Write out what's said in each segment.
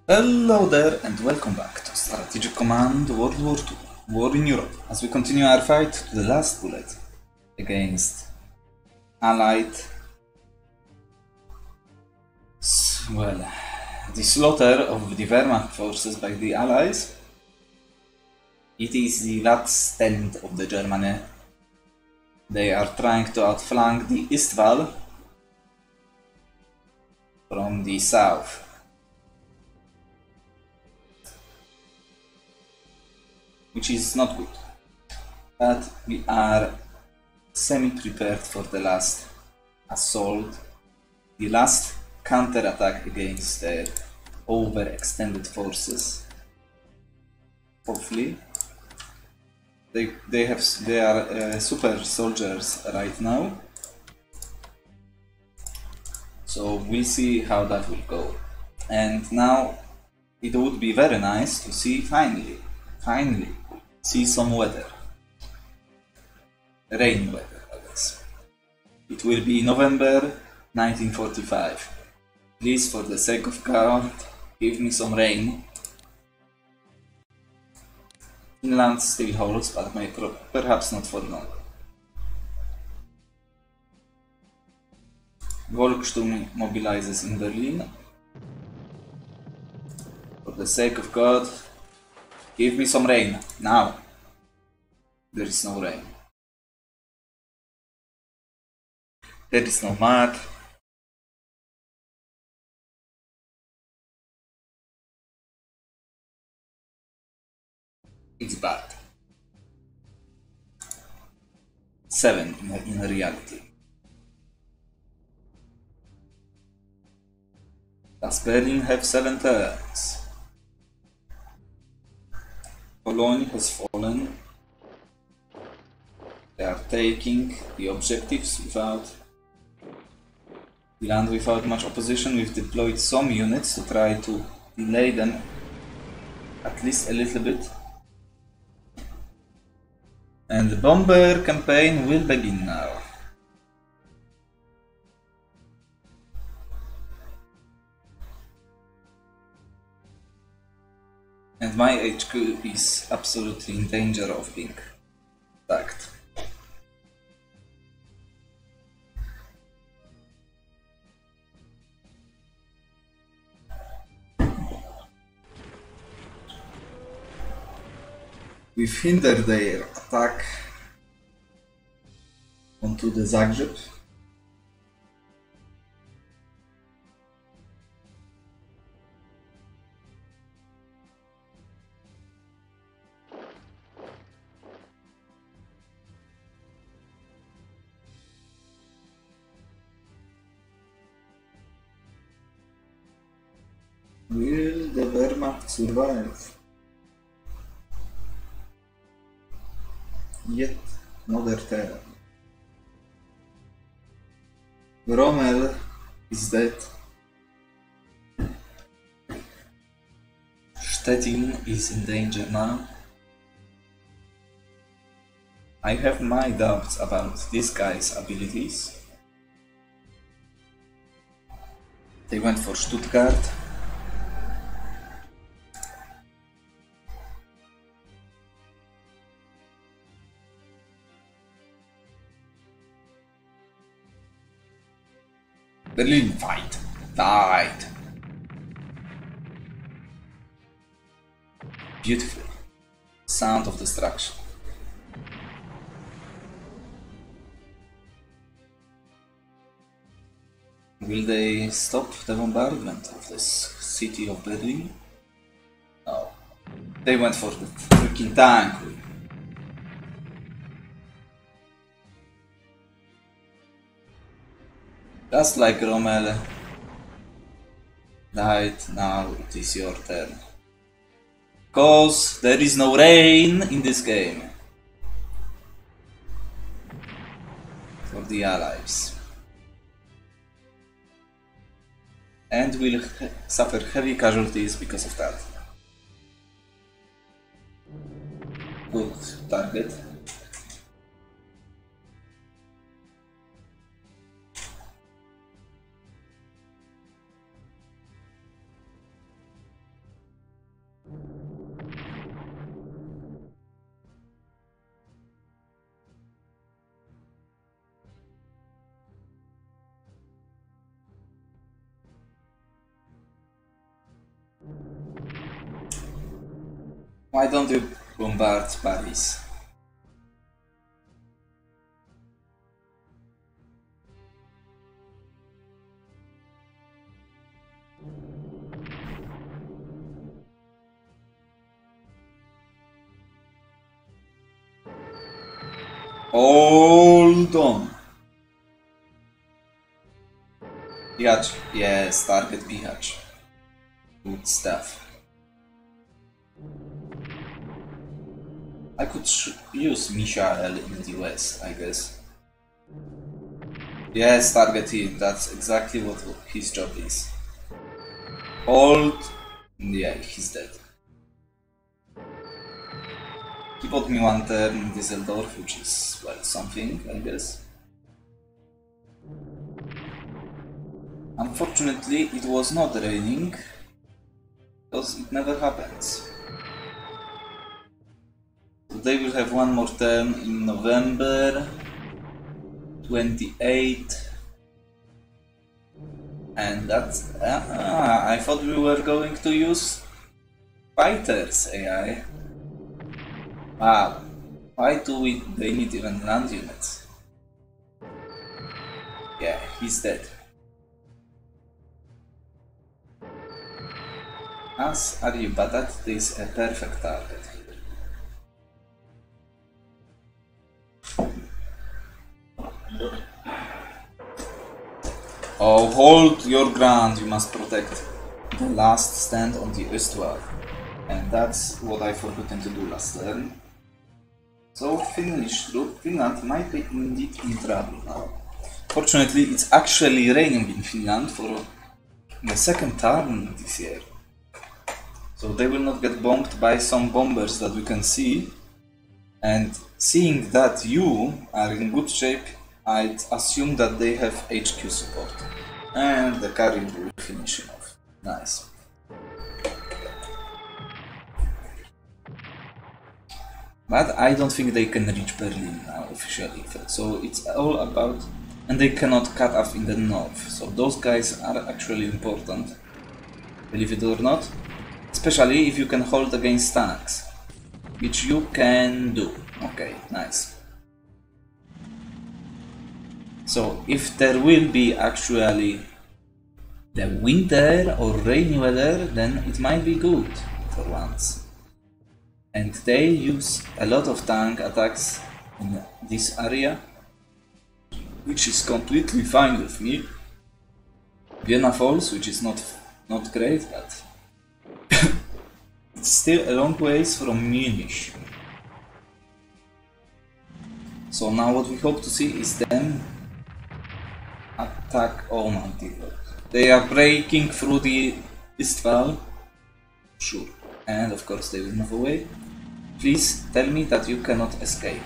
Hello there and welcome back to Strategic Command World War II, War in Europe, as we continue our fight to the last bullet against Allied, the slaughter of the Wehrmacht forces by the Allies. It is the last stand of the Germany. They are trying to outflank the East Wall from the south. Which is not good, but we are semi-prepared for the last assault, the last counterattack against the overextended forces. Hopefully, they are super soldiers right now, so we'll see how that will go. And now it would be very nice to see finally see some weather. Rainy weather, I guess. It will be November 1945. Please, for the sake of God, give me some rain. Finland still holds, but perhaps not for long. Volkssturm mobilizes in Berlin. For the sake of God, give me some rain, now. There is no rain. There is no mud. It's bad. 7 in reality. Does Berlin have 7 turns? Cologne has fallen. They are taking the objectives without the land without much opposition. We've deployed some units to try to delay them at least a little bit. And the bomber campaign will begin now. And my HQ is absolutely in danger of being attacked. We've hindered their attack onto the Zagreb. Will the Wehrmacht survive? Yet another terror. Rommel is dead. Stettin is in danger now. I have my doubts about this guy's abilities. They went for Stuttgart. Berlin, fight! Beautiful. Sound of destruction. Will they stop the bombardment of this city of Berlin? No. They went for the freaking tank. Just like Rommel died, now it is your turn. Because there is no rain in this game. For the Allies. And will suffer heavy casualties because of that. Good target. Why don't you bombard Paris? Hold on. Bihać. Yes, target Bihać. Good stuff. I could use Mishael in the west, I guess. Yes, target him. That's exactly what his job is. Hold. Yeah, he's dead. He bought me one turn in Düsseldorf, which is, well, something, I guess. Unfortunately, it was not raining, because it never happens. So they will have one more turn in November 28. And that's... I thought we were going to use fighters AI. Wow, why do they need even land units? Yeah, he's dead. As are you, but that is a perfect target. Oh, hold your ground, you must protect the last stand on the eastward. And that's what I forgotten to do last turn. So Finland might be indeed in trouble now. Fortunately, it's actually raining in Finland for the second time this year. So they will not get bombed by some bombers that we can see. And seeing that you are in good shape, I'd assume that they have HQ support. And the carry will finish him off. Nice. But I don't think they can reach Berlin now officially. So it's all about... And they cannot cut off in the north. So those guys are actually important. Believe it or not. Especially if you can hold against tanks. Which you can do. Okay, nice. So if there will be actually the winter or rainy weather, then it might be good for once. And they use a lot of tank attacks in this area, which is completely fine with me. Vienna Falls, which is not great, but it's still a long ways from Munich. So now what we hope to see is them attack. Oh my god. They are breaking through the east wall. Sure. And of course they will move away. Please tell me that you cannot escape.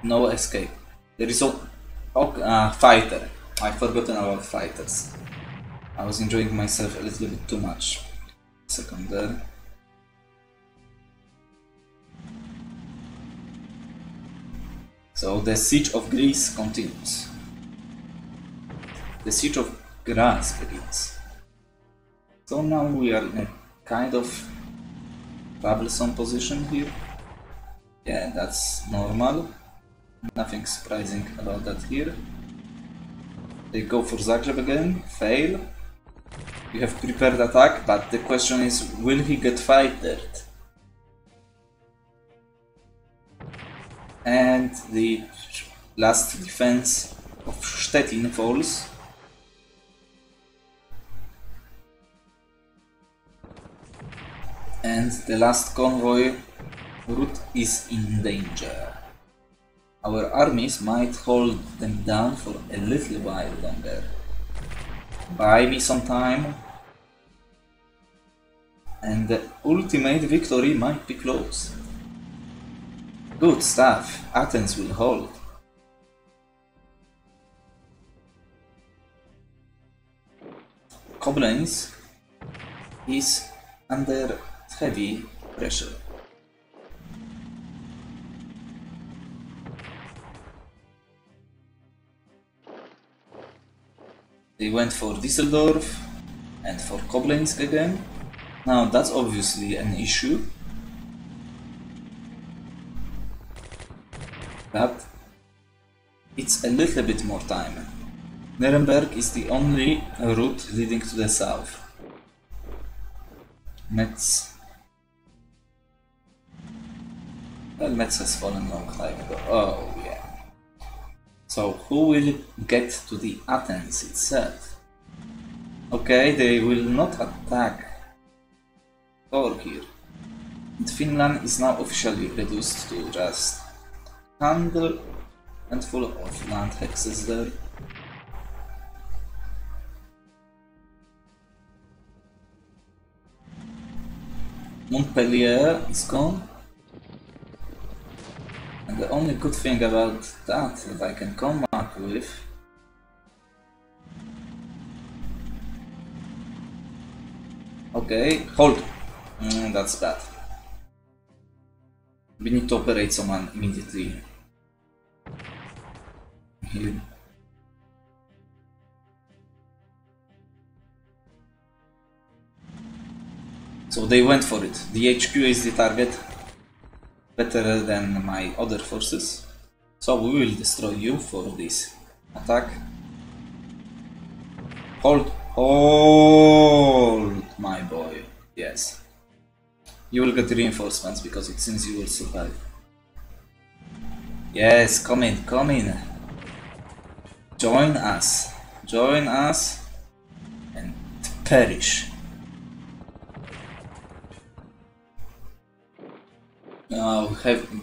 No escape. There is a fighter. I've forgotten about fighters. I was enjoying myself a little bit too much. Second there. So the siege of Greece continues. The siege of Graz begins. So now we are in a kind of troublesome position here. Yeah, that's normal. Nothing surprising about that here. They go for Zagreb again, fail. We have prepared attack, but the question is, will he get fighted? And the last defense of Stettin falls. And the last convoy route is in danger. Our armies might hold them down for a little while longer. Buy me some time. And the ultimate victory might be close. Good stuff. Athens will hold. Koblenz is under heavy pressure. They went for Düsseldorf and for Koblenz again. Now that's obviously an issue. But it's a little bit more time. Nuremberg is the only route leading to the south. Metz. Well, Metz has fallen long time ago. Oh yeah. So who will get to the Athens itself? Okay, they will not attack Thor here. And Finland is now officially reduced to just handle and full of land hexes there. Montpellier is gone. And the only good thing about that I can come up with okay, hold. That's bad. We need to operate someone immediately. Here. So they went for it. The HQ is the target. Better than my other forces. So we will destroy you for this attack. Hold. Hold, my boy. Yes. You will get reinforcements because it seems you will survive. Yes, come in, come in. Join us. Join us and perish. Now,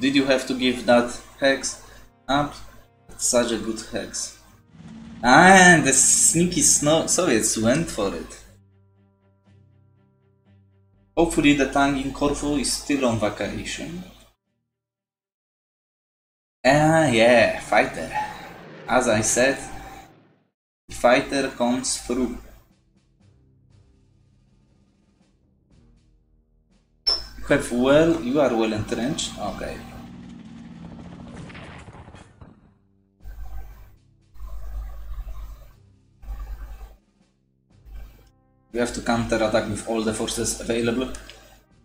did you have to give that hex up? It's such a good hex. And the sneaky Soviets went for it. Hopefully the tank in Corfu is still on vacation. Yeah, fighter. As I said, the fighter comes through. You are well entrenched. Okay. We have to counterattack with all the forces available.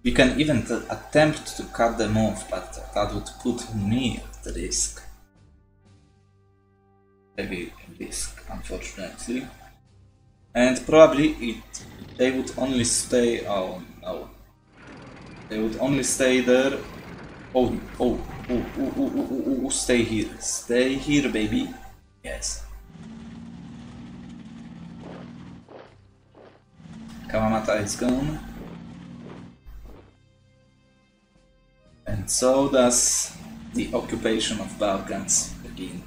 We can even attempt to cut them off, but that would put me at risk. Heavy risk, unfortunately. And probably they would only stay. Oh no. They would only stay there. Stay here. Stay here, baby. Yes. Kawamata is gone. And so does the occupation of Balkans begin.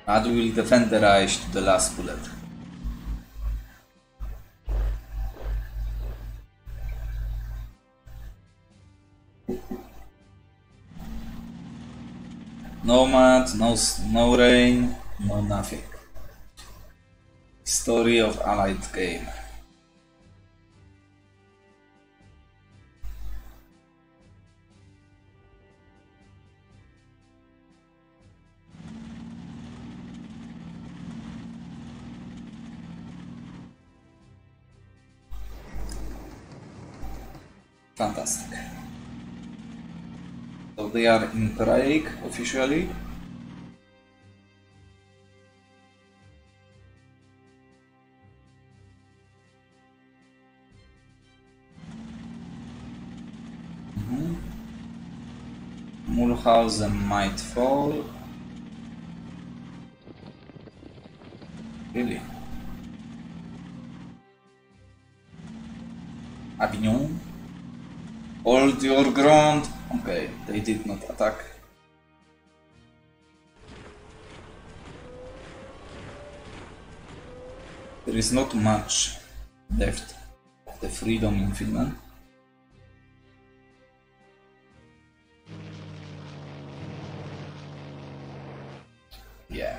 And we will defend the Reich to the last bullet. No mud, no rain, no nothing. Story of Allied game. Fantastic. So they are in Prague officially. Mulhausen might fall. Really? Avignon? Hold your ground. Okay, they did not attack. There is not much left of the freedom in Finland. Yeah.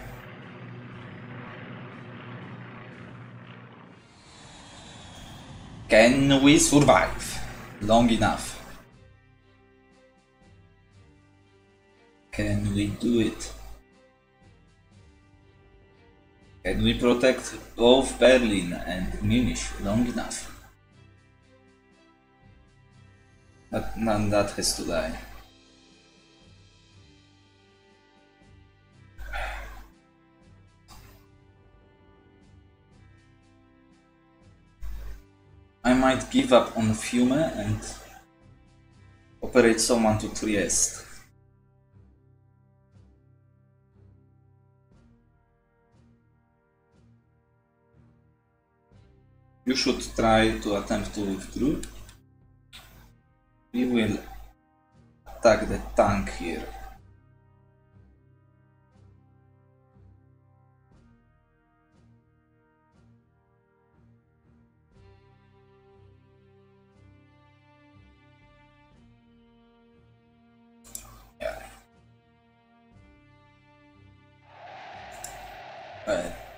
Can we survive long enough? Can we do it? Can we protect both Berlin and Munich long enough? But none that has to die. I might give up on Fiume and operate someone to Trieste. You should try to attempt to withdraw. We will attack the tank here.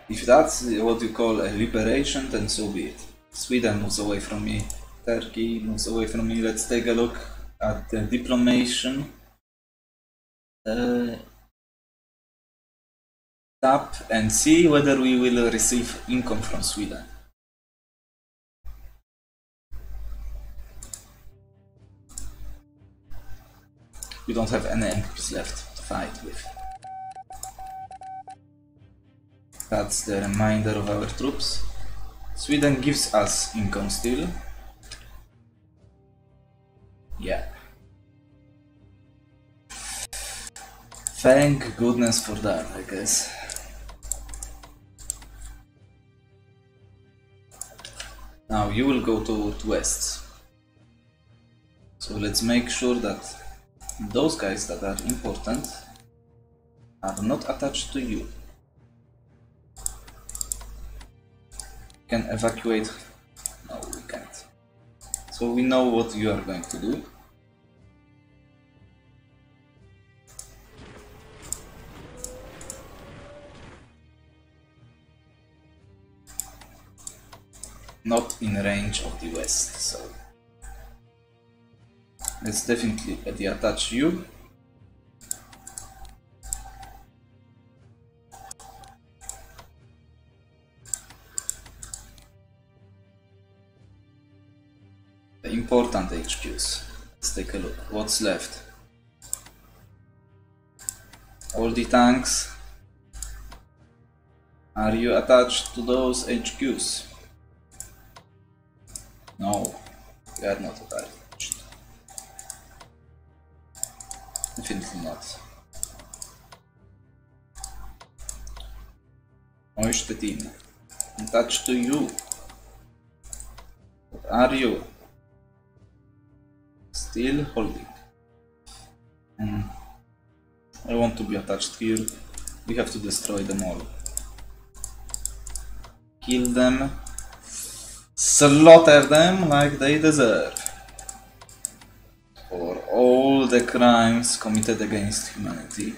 If that's what you call a liberation, then so be it. Sweden moves away from me. Turkey moves away from me. Let's take a look at the diplomation. Tap and see whether we will receive income from Sweden. We don't have any MPs left to fight with. That's the remainder of our troops. Sweden gives us income still. Yeah. Thank goodness for that, I guess. Now you will go toward west. So let's make sure that those guys that are important are not attached to you. Can evacuate. No, we can't. So we know what you are going to do. Not in range of the west, so let's definitely attach you. Important HQs. Let's take a look. What's left? All the tanks. Are you attached to those HQs? No, we are not attached. Definitely not. Neustädtin. Attached to you. What are you? Still holding. I want to be attached here. We have to destroy them all. Kill them. Slaughter them like they deserve. For all the crimes committed against humanity.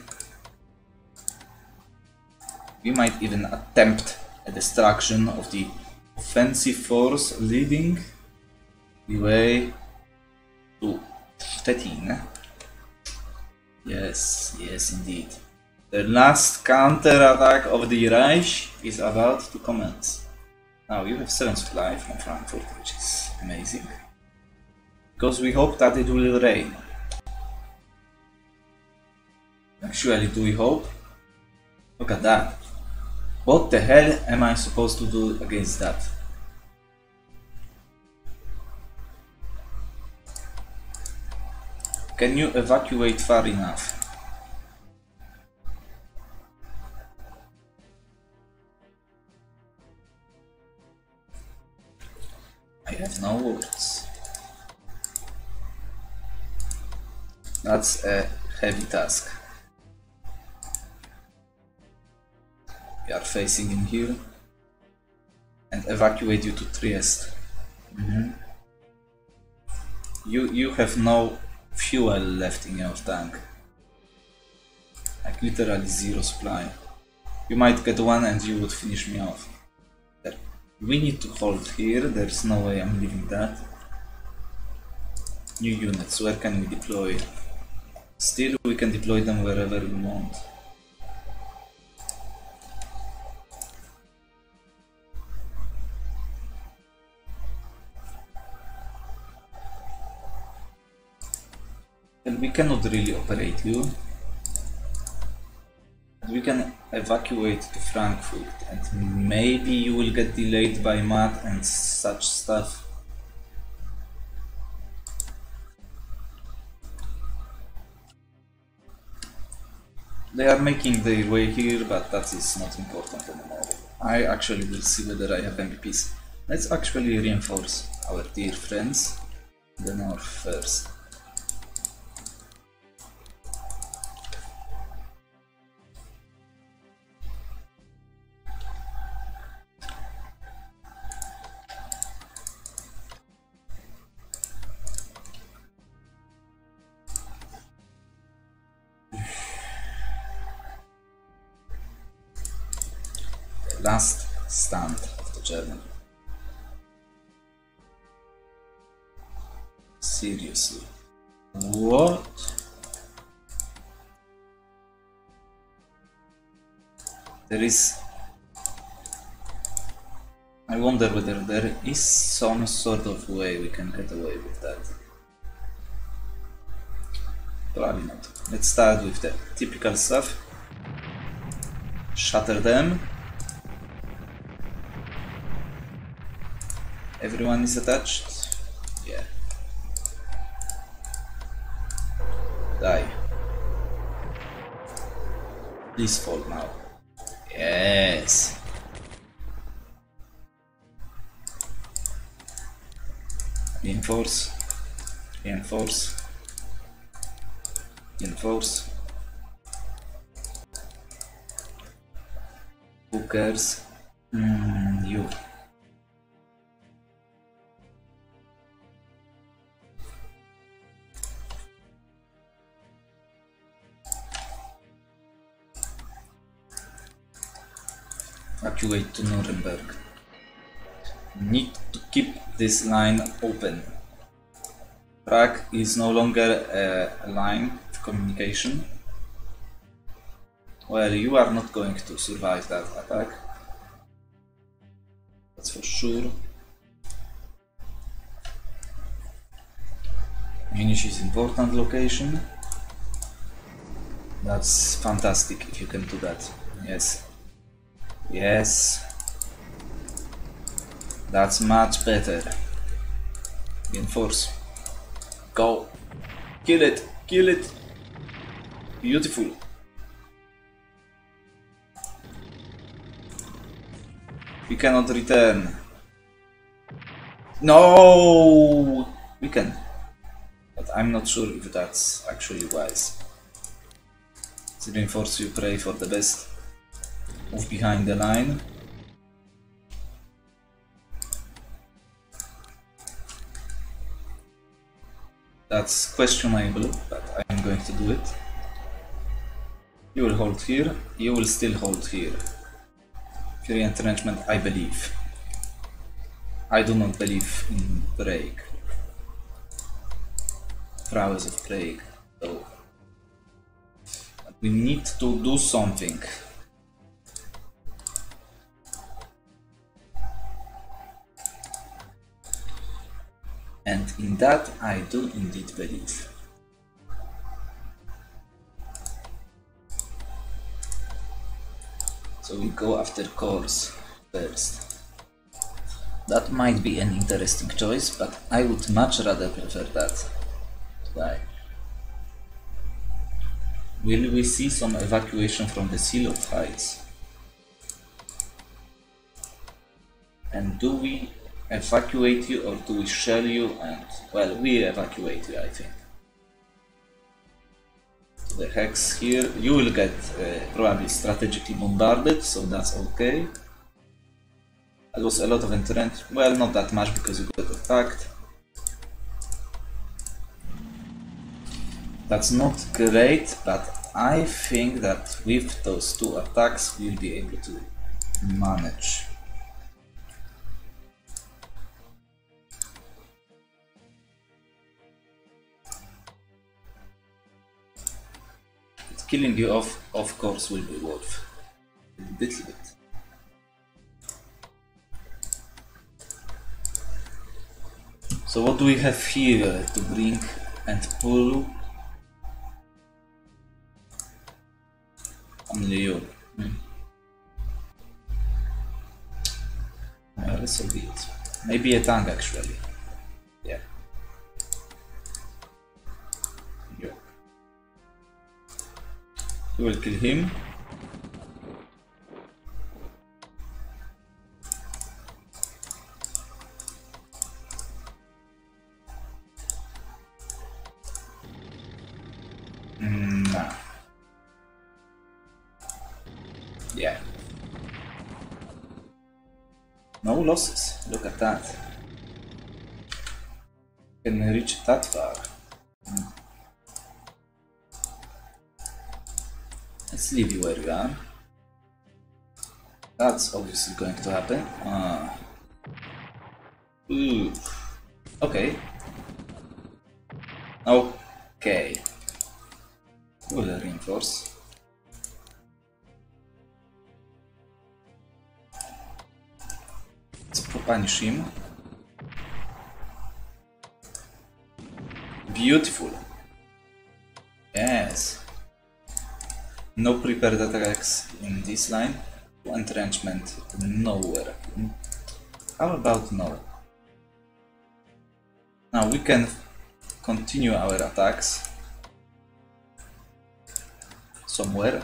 We might even attempt a destruction of the offensive force leading the way to Stettin. Yes, yes indeed. The last counterattack of the Reich is about to commence. Now you have 7 supply from Frankfurt, which is amazing. Because we hope that it will rain. Actually, do we hope? Look at that. What the hell am I supposed to do against that? Can you evacuate far enough? I have no words. That's a heavy task. We are facing in here and evacuate you to Trieste. You have no fuel left in your tank. Like literally 0 supply. You might get one and you would finish me off. We need to hold here, there's no way I'm leaving that. New units, where can we deploy? Still, we can deploy them wherever we want. And we cannot really operate you. We can evacuate to Frankfurt, and maybe you will get delayed by mud and such stuff. They are making their way here, but that is not important anymore. I actually will see whether I have MPs. Let's actually reinforce our dear friends in the north first. Last stand of the German. Seriously. What? There is... I wonder whether there is some sort of way we can get away with that. Probably not. Let's start with the typical stuff. Shatter them. Everyone is attached? Yeah. Die. Please fall now. Yes. Reinforce. Reinforce. Reinforce. Who cares? You. Evacuate to Nuremberg. Need to keep this line open. Prague is no longer a line of communication. Well, you are not going to survive that attack. That's for sure. Munich is important location. That's fantastic if you can do that. Yes. Yes. That's much better. Reinforce. Go. Kill it. Kill it. Beautiful. We cannot return. No! We can. But I'm not sure if that's actually wise. Let's reinforce you, pray for the best. Move behind the line. That's questionable, but I'm going to do it. You will hold here, you will still hold here. Fury entrenchment, I believe. I do not believe in Prague. Prowess of Prague, though. But we need to do something. And in that I do indeed believe. So we go after cores first. That might be an interesting choice, but I would much rather prefer that. Why? Will we see some evacuation from the Seal of Heights? And do we evacuate you or do we shell you? And well, we evacuate you, I think. The hex here, you will get probably strategically bombarded, so that's okay. That was a lot of entrench, well, not that much because you got attacked. That's not great, but I think that with those two attacks we'll be able to manage. Killing you off, of course, will be worth a little bit. So what do we have here to bring and pull? Only you. This will be it. Maybe a tank actually. Yeah. You will kill him. Nah. Yeah. No losses. Look at that. Can reach that far. Let's leave you where you are. That's obviously going to happen. Ooh. Okay. Okay. We'll reinforce. Let's punish him. Beautiful. Yes. No prepared attacks in this line. Entrenchment nowhere. How about no? Now we can continue our attacks somewhere.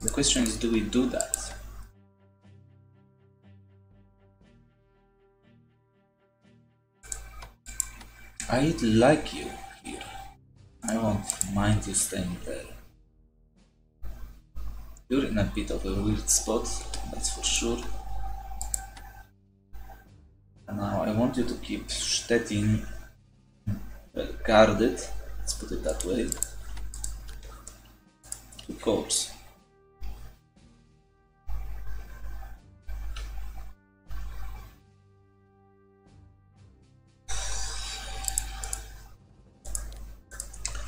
The question is, do we do that? I like you here. I won't mind you staying there. You're in a bit of a weird spot, that's for sure. And now I want you to keep Stettin well guarded, let's put it that way. Of course.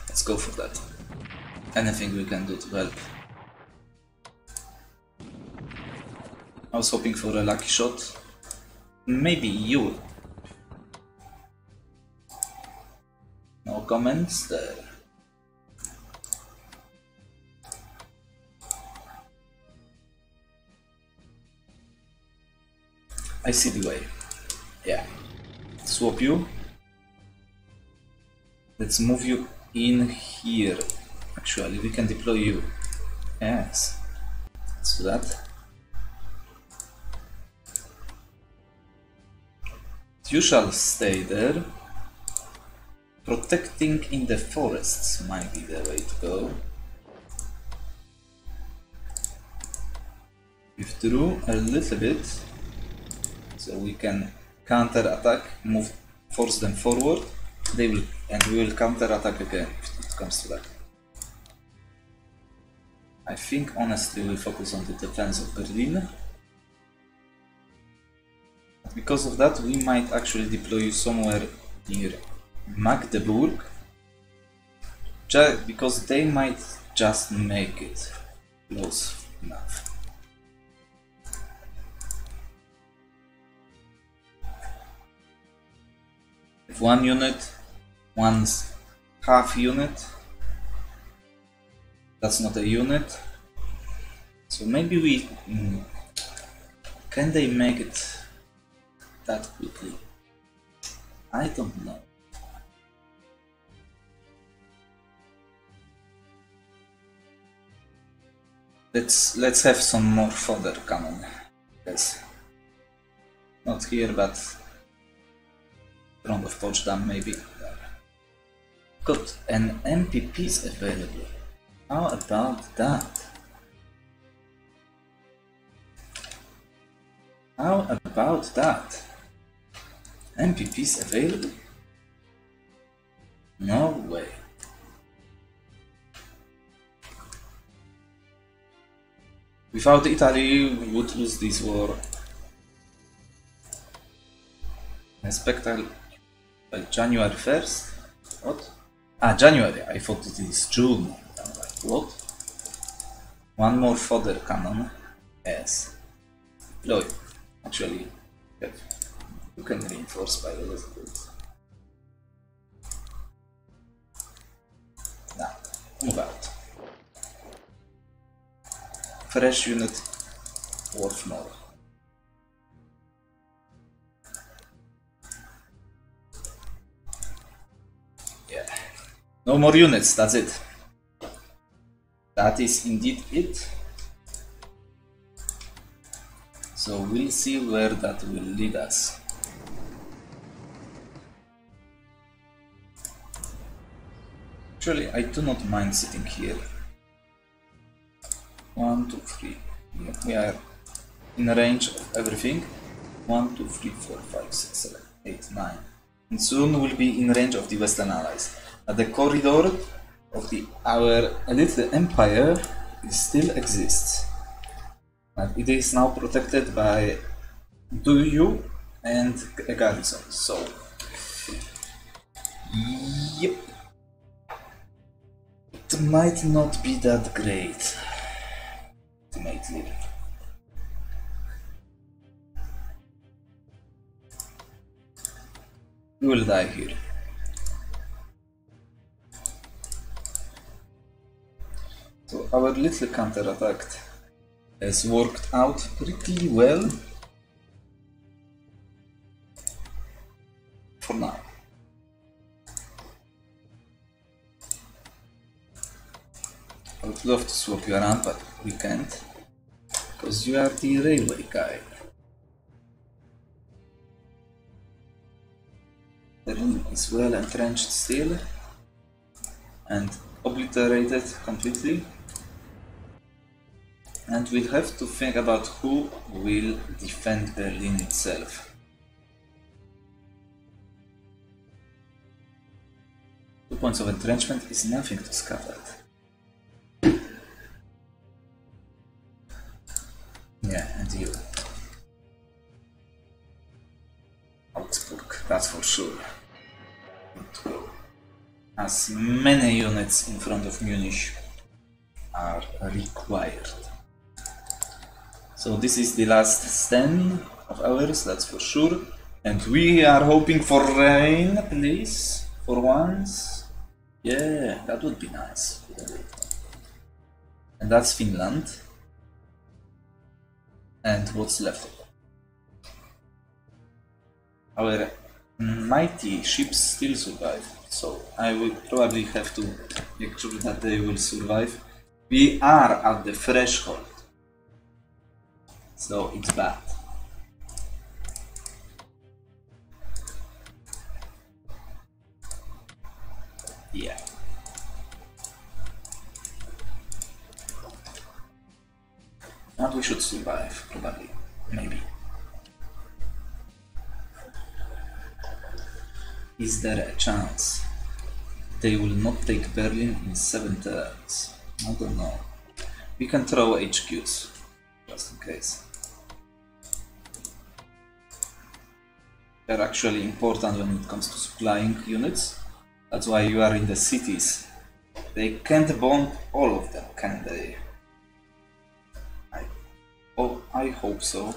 Let's go for that. Anything we can do to help. I was hoping for a lucky shot. Maybe you. No comments there. I see the way. Yeah. Swap you. Let's move you in here. Actually, we can deploy you. Yes. Let's do that. You shall stay there. Protecting in the forests might be the way to go. Withdraw a little bit so we can counter attack, force them forward. They will, and we will counter attack again if it comes to that. I think honestly we'll focus on the defense of Berlin. Because of that, we might actually deploy you somewhere near Magdeburg, because they might just make it close enough. If one unit, one's half unit, that's not a unit, so maybe we... can they make it that quickly? I don't know. Let's have some more fodder cannon. Yes. Not here, but front of Potsdam maybe. Got an MPPs available. How about that? How about that? MPPs available? No way. Without Italy, we would lose this war. Spectacle by January 1st? What? Ah, January. I thought it is June. I'm like, what? One more fodder cannon. Yes. Deploy. Actually, you can reinforce by a little bit. Now, move out. fresh unit worth more. Yeah. No more units, that's it. That is indeed it. So we'll see where that will lead us. Actually, I do not mind sitting here. 1, 2, 3. Yeah, we are in range of everything. 1, 2, 3, 4, 5, 6, 7, 8, 9. And soon we'll be in range of the Western Allies. But the corridor of our little empire still exists. But it is now protected by WWII and a garrison. So, yep. It might not be that great, ultimately. We will die here. So our little counterattack has worked out pretty well for now. I would love to swap you around, but we can't, because you are the railway guy. Berlin is well entrenched still and obliterated completely, and we'll have to think about who will defend Berlin itself. 2 points of entrenchment is nothing to scoff at. Yeah, and you. Augsburg, that's for sure. Need to go. As many units in front of Munich are required. So this is the last stand of ours, that's for sure. And we are hoping for rain, please, for once. Yeah, that would be nice. And that's Finland. And what's left of it? Our mighty ships still survive, so I will probably have to make sure that they will survive. We are at the threshold, so it's bad. Yeah. And we should survive, probably, maybe. Is there a chance they will not take Berlin in 7 turns? I don't know. We can throw HQs, just in case. They're actually important when it comes to supplying units. That's why you are in the cities. They can't bomb all of them, can they? I hope so,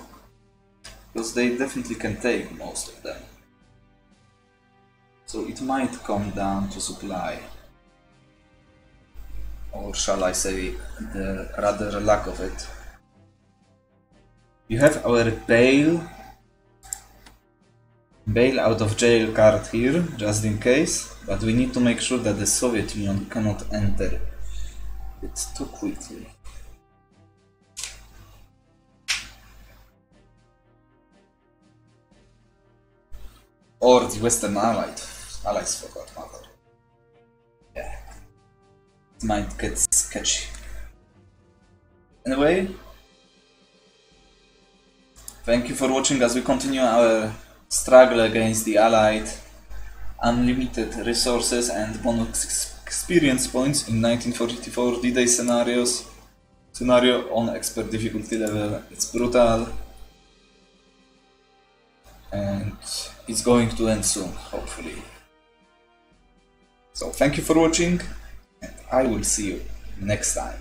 because they definitely can take most of them. So it might come down to supply, or shall I say, the rather lack of it. You have our bail out of jail card here, just in case, but we need to make sure that the Soviet Union cannot enter it too quickly. Or the Western Allies for that matter. Yeah. It might get sketchy. Anyway, thank you for watching as we continue our struggle against the Allied unlimited resources and bonus experience points in 1944 D-Day scenario on expert difficulty level. It's brutal. And it's going to end soon, hopefully. So thank you for watching, and I will see you next time.